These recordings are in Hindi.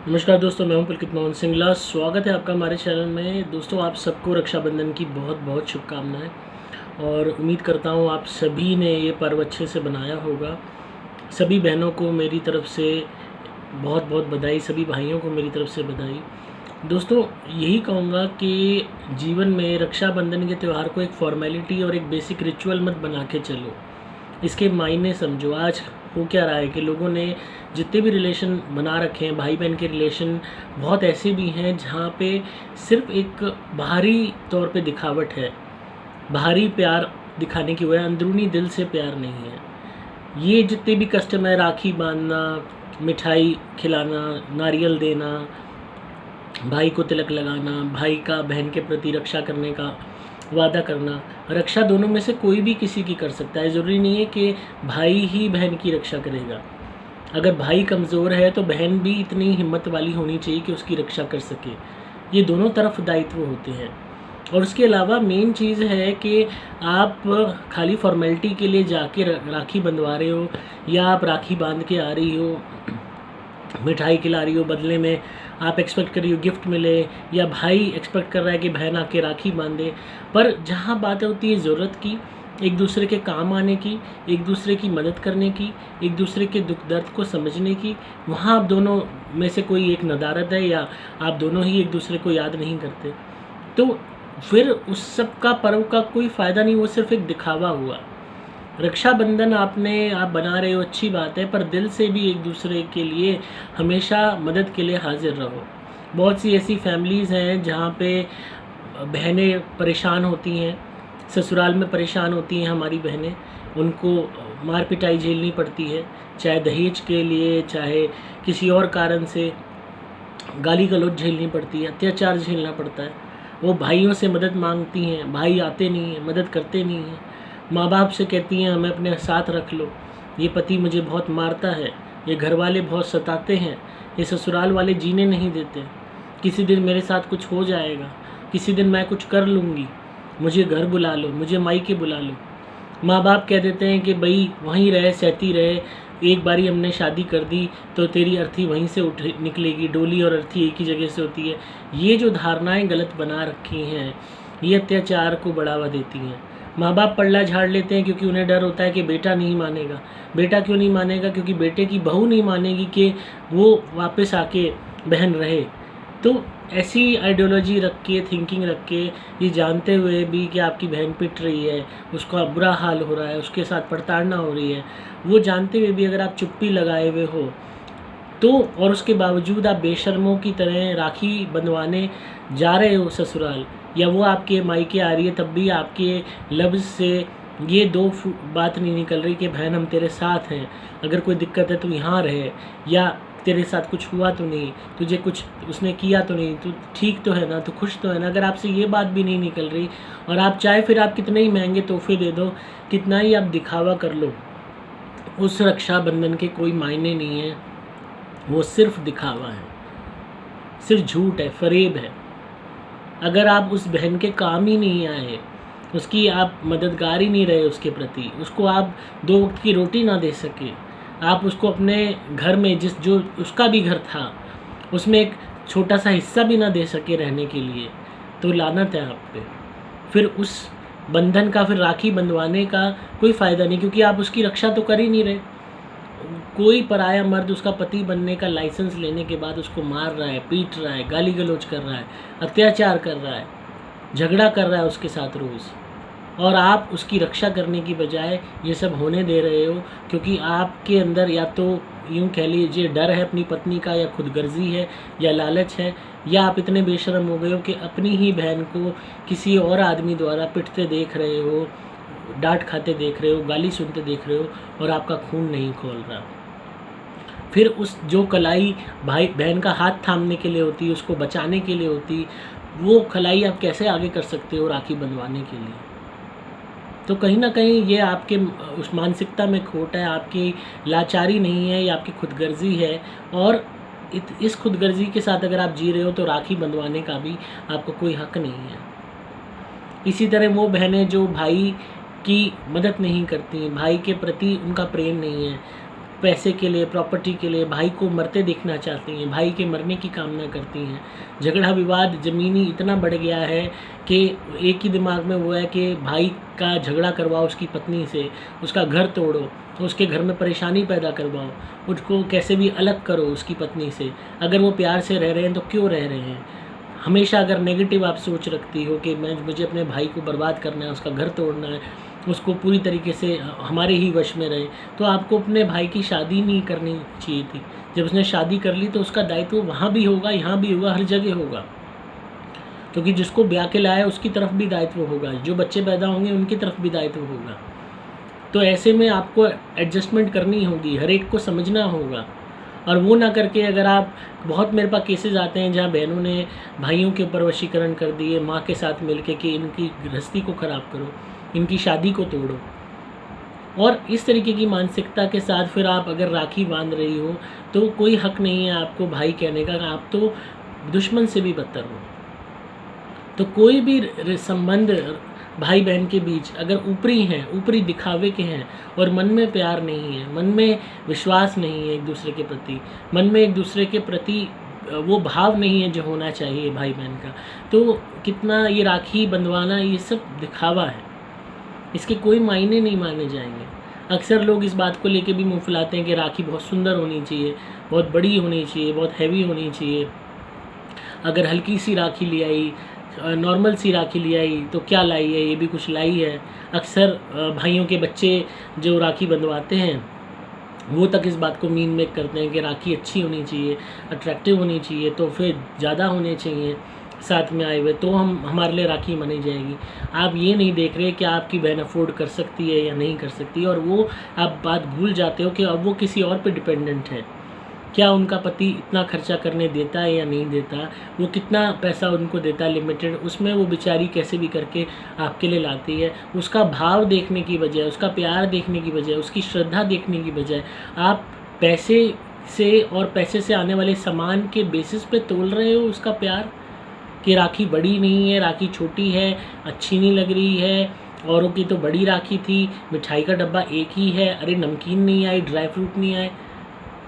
नमस्कार दोस्तों, मैं हूं पुलकित मोहन सिंगला। स्वागत है आपका हमारे चैनल में। दोस्तों, आप सबको रक्षाबंधन की बहुत बहुत शुभकामनाएं और उम्मीद करता हूं आप सभी ने ये पर्व अच्छे से बनाया होगा। सभी बहनों को मेरी तरफ से बहुत बहुत बधाई, सभी भाइयों को मेरी तरफ से बधाई। दोस्तों, यही कहूँगा कि जीवन में रक्षाबंधन के त्यौहार को एक फॉर्मेलिटी और एक बेसिक रिचुअल मत बना के चलो, इसके मायने समझो। आज हो क्या रहा है कि लोगों ने जितने भी रिलेशन बना रखे हैं, भाई बहन के रिलेशन बहुत ऐसे भी हैं जहाँ पे सिर्फ एक बाहरी तौर पे दिखावट है, बाहरी प्यार दिखाने की वजह अंदरूनी दिल से प्यार नहीं है। ये जितने भी कस्टम है, राखी बांधना, मिठाई खिलाना, नारियल देना, भाई को तिलक लगाना, भाई का बहन के प्रति रक्षा करने का वादा करना, रक्षा दोनों में से कोई भी किसी की कर सकता है। ज़रूरी नहीं है कि भाई ही बहन की रक्षा करेगा। अगर भाई कमज़ोर है तो बहन भी इतनी हिम्मत वाली होनी चाहिए कि उसकी रक्षा कर सके। ये दोनों तरफ दायित्व होते हैं। और उसके अलावा मेन चीज़ है कि आप खाली फॉर्मेलिटी के लिए जाके राखी बंधवा रहे हो, या आप राखी बांध के आ रही हो, मिठाई खिला रही हो, बदले में आप एक्सपेक्ट कर रही हो गिफ्ट मिले, या भाई एक्सपेक्ट कर रहा है कि बहन आके राखी बांधे। पर जहाँ बात होती है ज़रूरत की, एक दूसरे के काम आने की, एक दूसरे की मदद करने की, एक दूसरे के दुख दर्द को समझने की, वहाँ आप दोनों में से कोई एक नदारद है या आप दोनों ही एक दूसरे को याद नहीं करते, तो फिर उस सब का पर्व का कोई फ़ायदा नहीं, वो सिर्फ एक दिखावा हुआ। रक्षाबंधन आप बना रहे हो, अच्छी बात है, पर दिल से भी एक दूसरे के लिए हमेशा मदद के लिए हाजिर रहो। बहुत सी ऐसी फैमिलीज़ हैं जहाँ पे बहनें परेशान होती हैं, ससुराल में परेशान होती हैं हमारी बहनें, उनको मार पिटाई झेलनी पड़ती है, चाहे दहेज के लिए, चाहे किसी और कारण से गाली गलौज झेलनी पड़ती है, अत्याचार झेलना पड़ता है। वो भाइयों से मदद मांगती हैं, भाई आते नहीं हैं, मदद करते नहीं हैं। माँ बाप से कहती हैं हमें अपने साथ रख लो, ये पति मुझे बहुत मारता है, ये घर वाले बहुत सताते हैं, ये ससुराल वाले जीने नहीं देते, किसी दिन मेरे साथ कुछ हो जाएगा, किसी दिन मैं कुछ कर लूँगी, मुझे घर बुला लो, मुझे मायके बुला लो। माँ बाप कह देते हैं कि भाई वहीं रहे, सहती रहे, एक बारी हमने शादी कर दी तो तेरी अर्थी वहीं से उठ निकलेगी, डोली और अर्थी एक ही जगह से होती है। ये जो धारणाएं गलत बना रखी हैं, ये अत्याचार को बढ़ावा देती हैं। माँ बाप पल्ला झाड़ लेते हैं क्योंकि उन्हें डर होता है कि बेटा नहीं मानेगा। बेटा क्यों नहीं मानेगा? क्योंकि बेटे की बहू नहीं मानेगी कि वो वापस आके बहन रहे। तो ऐसी आइडियोलॉजी रख के, थिंकिंग रख के, ये जानते हुए भी कि आपकी बहन पिट रही है, उसका बुरा हाल हो रहा है, उसके साथ प्रताड़ना हो रही है, वो जानते हुए भी अगर आप चुप्पी लगाए हुए हो तो, और उसके बावजूद आप बेशर्मों की तरह राखी बंधवाने जा रहे हो ससुराल, या वो आपके मायके आ रही है, तब भी आपके लफ्ज़ से ये दो बात नहीं निकल रही कि बहन हम तेरे साथ हैं, अगर कोई दिक्कत है तो यहाँ रहे, या तेरे साथ कुछ हुआ तो नहीं, तुझे कुछ उसने किया तो नहीं, तू ठीक तो है ना, तू खुश तो है ना, अगर आपसे ये बात भी नहीं निकल रही, और आप चाहे फिर आप कितने ही महंगे तोहफे दे दो, कितना ही आप दिखावा कर लो, उस रक्षाबंधन के कोई मायने नहीं है। वो सिर्फ दिखावा है, सिर्फ झूठ है, फरेब है। अगर आप उस बहन के काम ही नहीं आए, उसकी आप मददगार ही नहीं रहे उसके प्रति, उसको आप 2 वक्त की रोटी ना दे सके, आप उसको अपने घर में जो उसका भी घर था उसमें एक छोटा सा हिस्सा भी ना दे सके रहने के लिए, तो लानत है आप पे। फिर उस बंधन का, फिर राखी बंधवाने का कोई फ़ायदा नहीं, क्योंकि आप उसकी रक्षा तो कर ही नहीं रहे। कोई पराया मर्द उसका पति बनने का लाइसेंस लेने के बाद उसको मार रहा है, पीट रहा है, गाली गलौज कर रहा है, अत्याचार कर रहा है, झगड़ा कर रहा है उसके साथ रोज़, और आप उसकी रक्षा करने की बजाय ये सब होने दे रहे हो, क्योंकि आपके अंदर या तो यूँ कह लीजिए डर है अपनी पत्नी का, या खुदगर्जी है, या लालच है, या आप इतने बेशर्म हो गए हो कि अपनी ही बहन को किसी और आदमी द्वारा पिटते देख रहे हो, डांट खाते देख रहे हो, गाली सुनते देख रहे हो, और आपका खून नहीं खोल रहा। फिर उस जो कलाई भाई बहन का हाथ थामने के लिए होती है, उसको बचाने के लिए होती, वो कलाई आप कैसे आगे कर सकते हो राखी बंधवाने के लिए? तो कहीं ना कहीं ये आपके उस मानसिकता में खोट है, आपकी लाचारी नहीं है, ये आपकी खुदगर्जी है। और इस खुदगर्जी के साथ अगर आप जी रहे हो तो राखी बंधवाने का भी आपको कोई हक नहीं है। इसी तरह वो बहनें जो भाई की मदद नहीं करती, भाई के प्रति उनका प्रेम नहीं है, पैसे के लिए, प्रॉपर्टी के लिए भाई को मरते देखना चाहती हैं, भाई के मरने की कामना करती हैं। झगड़ा विवाद ज़मीनी इतना बढ़ गया है कि एक ही दिमाग में वो है कि भाई का झगड़ा करवाओ उसकी पत्नी से, उसका घर तोड़ो, उसके घर में परेशानी पैदा करवाओ, उसको कैसे भी अलग करो उसकी पत्नी से। अगर वो प्यार से रह रहे हैं तो क्यों रह रहे हैं? हमेशा अगर नेगेटिव आप सोच रखती हो कि मुझे अपने भाई को बर्बाद करना है, उसका घर तोड़ना है, उसको पूरी तरीके से हमारे ही वश में रहे, तो आपको अपने भाई की शादी नहीं करनी चाहिए थी। जब उसने शादी कर ली तो उसका दायित्व वहाँ भी होगा, यहाँ भी होगा, हर जगह होगा, क्योंकि जिसको ब्याह के लाया उसकी तरफ भी दायित्व होगा, जो बच्चे पैदा होंगे उनकी तरफ भी दायित्व होगा। तो ऐसे में आपको एडजस्टमेंट करनी होगी, हर एक को समझना होगा। और वो ना करके अगर आप, बहुत मेरे पास केसेस आते हैं जहाँ बहनों ने भाइयों के ऊपर वशीकरण कर दिए माँ के साथ मिलके कि इनकी गृहस्थी को ख़राब करो, इनकी शादी को तोड़ो। और इस तरीके की मानसिकता के साथ फिर आप अगर राखी बांध रही हो तो कोई हक नहीं है आपको भाई कहने का, आप तो दुश्मन से भी बदतर हो। तो कोई भी संबंध भाई बहन के बीच अगर ऊपरी हैं, ऊपरी दिखावे के हैं और मन में प्यार नहीं है, मन में विश्वास नहीं है एक दूसरे के प्रति, मन में एक दूसरे के प्रति वो भाव नहीं है जो होना चाहिए भाई बहन का, तो कितना ये राखी बंधवाना ये सब दिखावा है, इसके कोई मायने नहीं माने जाएंगे। अक्सर लोग इस बात को लेके भी मुँह फुलाते हैं कि राखी बहुत सुंदर होनी चाहिए, बहुत बड़ी होनी चाहिए, बहुत हैवी होनी चाहिए। अगर हल्की सी राखी ले आई, नॉर्मल सी राखी ले आई तो क्या लाई है, ये भी कुछ लाई है। अक्सर भाइयों के बच्चे जो राखी बंधवाते हैं वो तक इस बात को मीन मेक करते हैं कि राखी अच्छी होनी चाहिए, अट्रैक्टिव होनी चाहिए, तो फिर ज़्यादा होने चाहिए साथ में आए हुए, तो हमारे लिए राखी मानी जाएगी। आप ये नहीं देख रहे कि आपकी बहन अफोर्ड कर सकती है या नहीं कर सकती, और वो आप बात भूल जाते हो कि अब वो किसी और पे डिपेंडेंट है। क्या उनका पति इतना खर्चा करने देता है या नहीं देता, वो कितना पैसा उनको देता है लिमिटेड, उसमें वो बेचारी कैसे भी करके आपके लिए लाती है। उसका भाव देखने की बजाय, उसका प्यार देखने की बजाय, उसकी श्रद्धा देखने की बजाय आप पैसे से और पैसे से आने वाले सामान के बेसिस पे तोल रहे हो उसका प्यार, कि राखी बड़ी नहीं है, राखी छोटी है, अच्छी नहीं लग रही है, औरों की तो बड़ी राखी थी, मिठाई का डब्बा एक ही है, अरे नमकीन नहीं आई, ड्राई फ्रूट नहीं आए,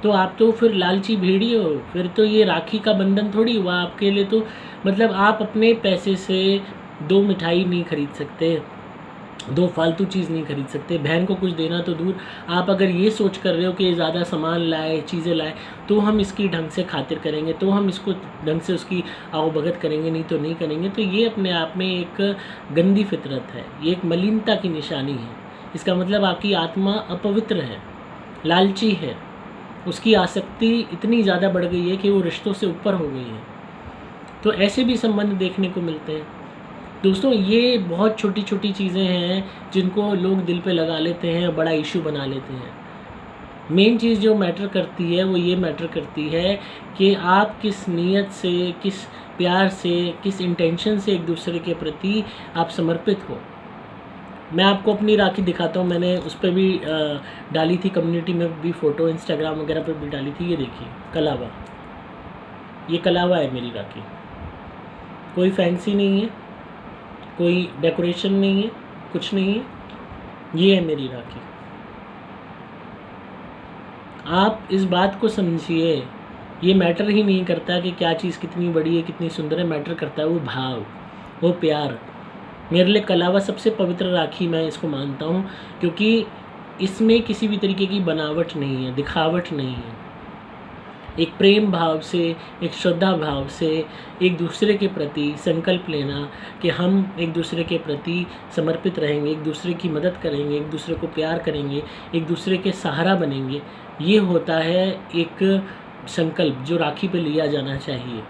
तो आप तो फिर लालची भेड़ी हो। फिर तो ये राखी का बंधन थोड़ी हुआ आपके लिए। तो मतलब आप अपने पैसे से 2 मिठाई नहीं खरीद सकते, 2 फालतू चीज़ नहीं खरीद सकते, बहन को कुछ देना तो दूर, आप अगर ये सोच कर रहे हो कि ज़्यादा सामान लाए, चीज़ें लाए, तो हम इसकी ढंग से खातिर करेंगे, तो हम इसको ढंग से उसकी आवभगत करेंगे, नहीं तो नहीं करेंगे, तो ये अपने आप में एक गंदी फितरत है, ये एक मलिनता की निशानी है। इसका मतलब आपकी आत्मा अपवित्र है, लालची है, उसकी आसक्ति इतनी ज़्यादा बढ़ गई है कि वो रिश्तों से ऊपर हो गई है। तो ऐसे भी संबंध देखने को मिलते हैं दोस्तों। ये बहुत छोटी छोटी चीज़ें हैं जिनको लोग दिल पे लगा लेते हैं, बड़ा इशू बना लेते हैं। मेन चीज़ जो मैटर करती है वो ये मैटर करती है कि आप किस नीयत से, किस प्यार से, किस इंटेंशन से एक दूसरे के प्रति आप समर्पित हो। मैं आपको अपनी राखी दिखाता हूँ, मैंने उस पर भी डाली थी, कम्युनिटी में भी फ़ोटो, इंस्टाग्राम वगैरह पर भी डाली थी। ये देखिए कलावा, ये कलावा है मेरी राखी, कोई फैंसी नहीं है, कोई डेकोरेशन नहीं है, कुछ नहीं है, ये है मेरी राखी। आप इस बात को समझिए, ये मैटर ही नहीं करता कि क्या चीज़ कितनी बड़ी है, कितनी सुंदर है, मैटर करता है वो भाव, वो प्यार। मेरे लिए कलावा सबसे पवित्र राखी मैं इसको मानता हूँ, क्योंकि इसमें किसी भी तरीके की बनावट नहीं है, दिखावट नहीं है। एक प्रेम भाव से, एक श्रद्धा भाव से एक दूसरे के प्रति संकल्प लेना कि हम एक दूसरे के प्रति समर्पित रहेंगे, एक दूसरे की मदद करेंगे, एक दूसरे को प्यार करेंगे, एक दूसरे के सहारा बनेंगे, ये होता है एक संकल्प जो राखी पे लिया जाना चाहिए।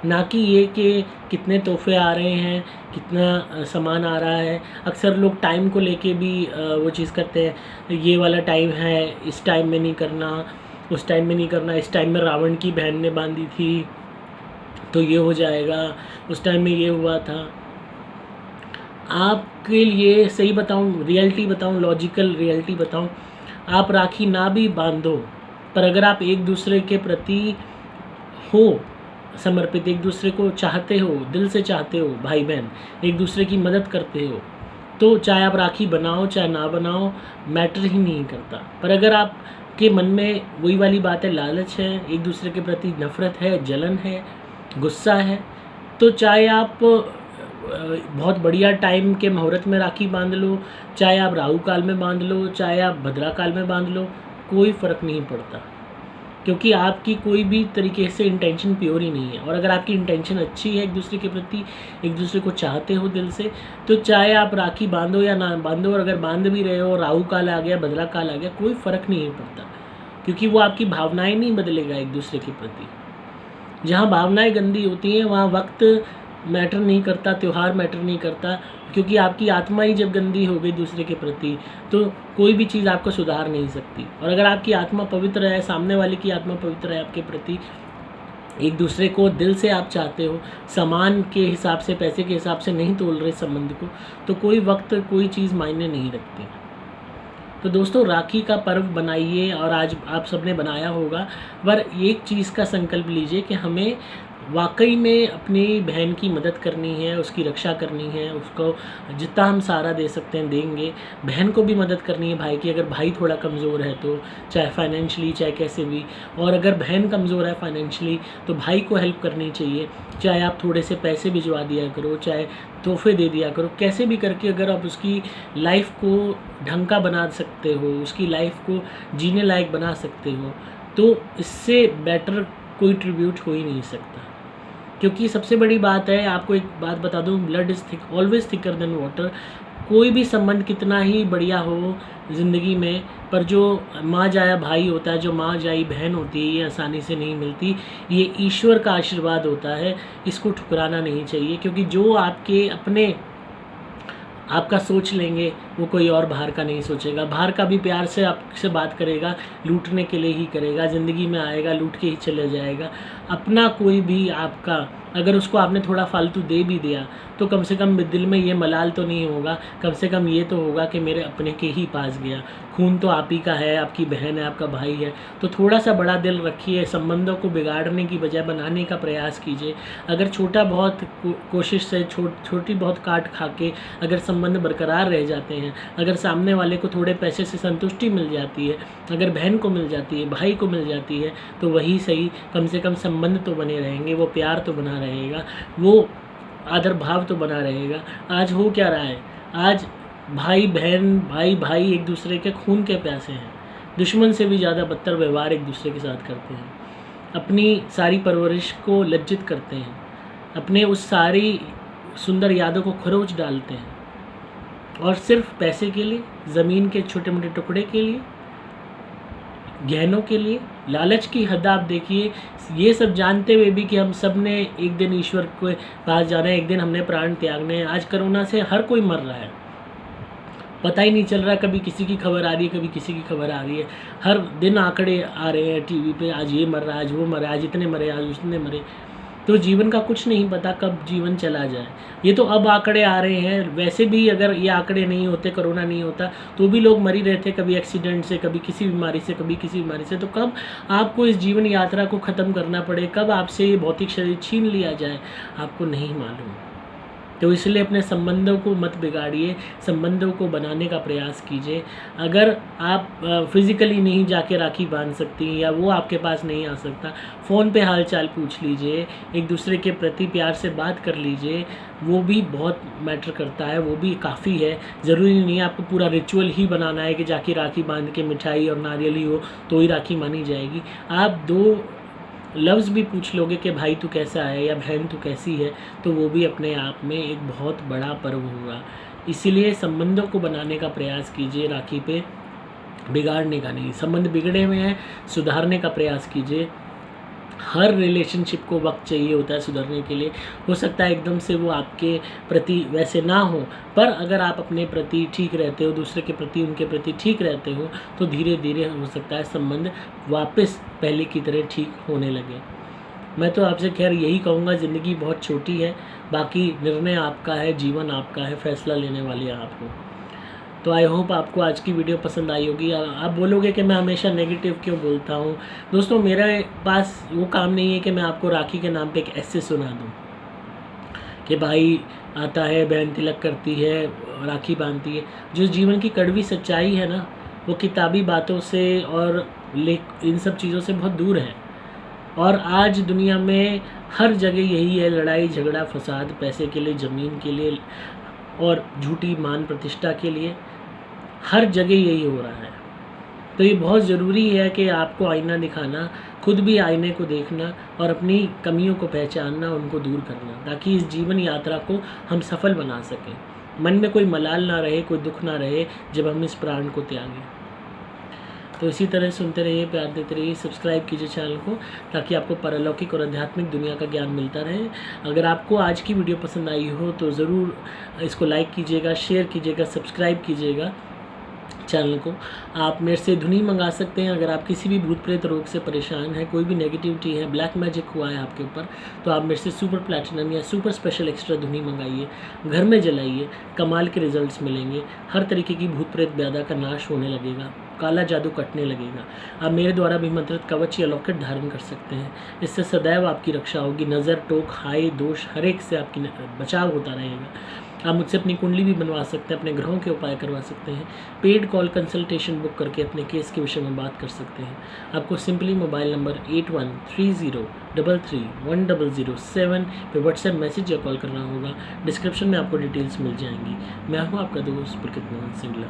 ना कि ये कि कितने तोहफे आ रहे हैं, कितना सामान आ रहा है। अक्सर लोग टाइम को लेके भी वो चीज़ करते हैं, ये वाला टाइम है, इस टाइम में नहीं करना, उस टाइम में नहीं करना, इस टाइम में रावण की बहन ने बांधी थी तो ये हो जाएगा, उस टाइम में ये हुआ था। आपके लिए सही बताऊं, रियलिटी बताऊं, लॉजिकल रियलिटी बताऊं, आप राखी ना भी बांधो, पर अगर आप एक दूसरे के प्रति हो समर्पित, एक दूसरे को चाहते हो, दिल से चाहते हो, भाई बहन एक दूसरे की मदद करते हो, तो चाहे आप राखी बनाओ चाहे ना बनाओ, मैटर ही नहीं करता। पर अगर आपके मन में वही वाली बात है, लालच है, एक दूसरे के प्रति नफ़रत है, जलन है, गुस्सा है, तो चाहे आप बहुत बढ़िया टाइम के मुहूर्त में राखी बांध लो, चाहे आप राहु काल में बांध लो, चाहे आप भद्रा काल में बांध लो, कोई फ़र्क नहीं पड़ता, क्योंकि आपकी कोई भी तरीके से इंटेंशन प्योर ही नहीं है। और अगर आपकी इंटेंशन अच्छी है एक दूसरे के प्रति, एक दूसरे को चाहते हो दिल से, तो चाहे आप राखी बांधो या ना बांधो, और अगर बांध भी रहे हो, राहु काल आ गया, भद्रा काल आ गया, कोई फ़र्क नहीं पड़ता, क्योंकि वो आपकी भावनाएं नहीं बदलेगा एक दूसरे के प्रति। जहाँ भावनाएं गंदी होती हैं वहाँ वक्त मैटर नहीं करता, त्यौहार मैटर नहीं करता, क्योंकि आपकी आत्मा ही जब गंदी हो गई दूसरे के प्रति, तो कोई भी चीज़ आपको सुधार नहीं सकती। और अगर आपकी आत्मा पवित्र है, सामने वाले की आत्मा पवित्र है आपके प्रति, एक दूसरे को दिल से आप चाहते हो, सामान के हिसाब से, पैसे के हिसाब से नहीं तोल रहे संबंध को, तो कोई वक्त कोई चीज़ मायने नहीं रखती। तो दोस्तों, राखी का पर्व बनाइए, और आज आप सबने बनाया होगा, पर एक चीज़ का संकल्प लीजिए कि हमें वाकई में अपनी बहन की मदद करनी है, उसकी रक्षा करनी है, उसको जितना हम सहारा दे सकते हैं देंगे। बहन को भी मदद करनी है भाई की, अगर भाई थोड़ा कमज़ोर है तो, चाहे फाइनेंशियली चाहे कैसे भी, और अगर बहन कमज़ोर है फाइनेंशियली तो भाई को हेल्प करनी चाहिए। चाहे आप थोड़े से पैसे भिजवा दिया करो, चाहे तोहफे दे दिया करो, कैसे भी करके अगर आप उसकी लाइफ को ढंग का बना सकते हो, उसकी लाइफ को जीने लायक बना सकते हो, तो इससे बेटर कोई ट्रिब्यूट हो ही नहीं सकता। क्योंकि सबसे बड़ी बात है, आपको एक बात बता दूं, blood is thick always thicker than water. कोई भी संबंध कितना ही बढ़िया हो ज़िंदगी में, पर जो माँ जाया भाई होता है, जो माँ जाई बहन होती है, ये आसानी से नहीं मिलती। ये ईश्वर का आशीर्वाद होता है, इसको ठुकराना नहीं चाहिए। क्योंकि जो आपके अपने आपका सोच लेंगे, वो कोई और बाहर का नहीं सोचेगा। बाहर का भी प्यार से आपसे बात करेगा, लूटने के लिए ही करेगा, ज़िंदगी में आएगा लूट के ही चले जाएगा। अपना कोई भी आपका, अगर उसको आपने थोड़ा फालतू दे भी दिया, तो कम से कम दिल में ये मलाल तो नहीं होगा, कम से कम ये तो होगा कि मेरे अपने के ही पास गया। खून तो आप ही का है, आपकी बहन है, आपका भाई है, तो थोड़ा सा बड़ा दिल रखिए। संबंधों को बिगाड़ने की बजाय बनाने का प्रयास कीजिए। अगर छोटा बहुत कोशिश से, छोटी बहुत काट खा के अगर संबंध बरकरार रह जाते हैं, अगर सामने वाले को थोड़े पैसे से संतुष्टि मिल जाती है, अगर बहन को मिल जाती है, भाई को मिल जाती है, तो वही सही, कम से कम संबंध तो बने रहेंगे, वो प्यार तो बना रहेगा, वो आदर भाव तो बना रहेगा। आज हो क्या रहा है, आज भाई बहन, भाई भाई एक दूसरे के खून के प्यासे हैं, दुश्मन से भी ज़्यादा बदतर व्यवहार एक दूसरे के साथ करते हैं, अपनी सारी परवरिश को लज्जित करते हैं, अपने उस सारी सुंदर यादों को खरोच डालते हैं, और सिर्फ पैसे के लिए, ज़मीन के छोटे मोटे टुकड़े के लिए, गहनों के लिए, लालच की हद आप देखिए। ये सब जानते हुए भी कि हम सब ने एक दिन ईश्वर के पास जाना है, एक दिन हमने प्राण त्यागने हैं। आज कोरोना से हर कोई मर रहा है, पता ही नहीं चल रहा, कभी किसी की खबर आ रही है, कभी किसी की खबर आ रही है। हर दिन आंकड़े आ रहे हैं टीवी पे, आज ये मर रहा है, आज वो मर रहा है, आज इतने मरे, आज उतने मरे। तो जीवन का कुछ नहीं पता कब जीवन चला जाए। ये तो अब आंकड़े आ रहे हैं, वैसे भी अगर ये आंकड़े नहीं होते, कोरोना नहीं होता, तो भी लोग मर ही रहे थे, कभी एक्सीडेंट से, कभी किसी बीमारी से, कभी किसी बीमारी से। तो कब आपको इस जीवन यात्रा को ख़त्म करना पड़े, कब आपसे ये भौतिक शरीर छीन लिया जाए, आपको नहीं मालूम। तो इसलिए अपने संबंधों को मत बिगाड़िए, संबंधों को बनाने का प्रयास कीजिए। अगर आप फिज़िकली नहीं जाके राखी बांध सकती या वो आपके पास नहीं आ सकता, फ़ोन पे हालचाल पूछ लीजिए, एक दूसरे के प्रति प्यार से बात कर लीजिए, वो भी बहुत मैटर करता है, वो भी काफ़ी है। ज़रूरी नहीं है आपको पूरा रिचुअल ही बनाना है कि जाके राखी बांध के मिठाई और नारियल ही हो तो ही राखी मानी जाएगी। आप दो लफ्ज़ भी पूछ लोगे कि भाई तू कैसा है या बहन तू कैसी है, तो वो भी अपने आप में एक बहुत बड़ा पर्व होगा। इसीलिए संबंधों को बनाने का प्रयास कीजिए, राखी पे बिगाड़ने का नहीं। संबंध बिगड़े हुए हैं, सुधारने का प्रयास कीजिए। हर रिलेशनशिप को वक्त चाहिए होता है सुधरने के लिए। हो सकता है एकदम से वो आपके प्रति वैसे ना हो, पर अगर आप अपने प्रति ठीक रहते हो, दूसरे के प्रति, उनके प्रति ठीक रहते हो, तो धीरे धीरे हो सकता है संबंध वापस पहले की तरह ठीक होने लगे। मैं तो आपसे खैर यही कहूँगा, ज़िंदगी बहुत छोटी है, बाकी निर्णय आपका है, जीवन आपका है, फैसला लेने वाले आप हो। तो आई होप आपको आज की वीडियो पसंद आई होगी। आप बोलोगे कि मैं हमेशा नेगेटिव क्यों बोलता हूँ। दोस्तों, मेरे पास वो काम नहीं है कि मैं आपको राखी के नाम पे एक ऐसे सुना दूँ। कि भाई आता है, बहन तिलक करती है, राखी बांधती है। जो जीवन की कड़वी सच्चाई है ना, वो किताबी बातों से और इन सब चीज़ों से बहुत दूर है। और आज दुनिया में हर जगह यही है, लड़ाई झगड़ा फसाद, पैसे के लिए, ज़मीन के लिए और झूठी मान प्रतिष्ठा के लिए। हर जगह यही हो रहा है। तो ये बहुत ज़रूरी है कि आपको आईना दिखाना, खुद भी आईने को देखना और अपनी कमियों को पहचानना, उनको दूर करना, ताकि इस जीवन यात्रा को हम सफल बना सकें। मन में कोई मलाल ना रहे, कोई दुख ना रहे जब हम इस प्राण को त्यागें। तो इसी तरह सुनते रहिए, प्यार देते रहिए, सब्सक्राइब कीजिए चैनल को, ताकि आपको पारलौकिक और आध्यात्मिक दुनिया का ज्ञान मिलता रहे। अगर आपको आज की वीडियो पसंद आई हो तो ज़रूर इसको लाइक कीजिएगा, शेयर कीजिएगा, सब्सक्राइब कीजिएगा चैनल को। आप मेरे से धुनी मंगा सकते हैं। अगर आप किसी भी भूत प्रेत रोग से परेशान हैं, कोई भी नेगेटिविटी है, ब्लैक मैजिक हुआ है आपके ऊपर, तो आप मेरे से सुपर प्लैटिनम या सुपर स्पेशल एक्स्ट्रा धुनी मंगाइए, घर में जलाइए, कमाल के रिजल्ट्स मिलेंगे। हर तरीके की भूत प्रेत ब्यादा का नाश होने लगेगा, काला जादू कटने लगेगा। आप मेरे द्वारा भी मंत्रित कवच या लॉकेट धारण कर सकते हैं। इससे सदैव आपकी रक्षा होगी। नज़र, टोक, हाई, दोष हर एक से आपकी बचाव होता रहेगा। आप मुझसे अपनी कुंडली भी बनवा सकते हैं, अपने ग्रहों के उपाय करवा सकते हैं। पेड कॉल कंसल्टेशन बुक करके अपने केस के विषय में बात कर सकते हैं। आपको सिंपली मोबाइल नंबर 8130331007 पे व्हाट्सएप मैसेज या कॉल करना होगा। डिस्क्रिप्शन में आपको डिटेल्स मिल जाएंगी। मैं हूँ आपका दोस्त पुलकित मोहन सिंगला।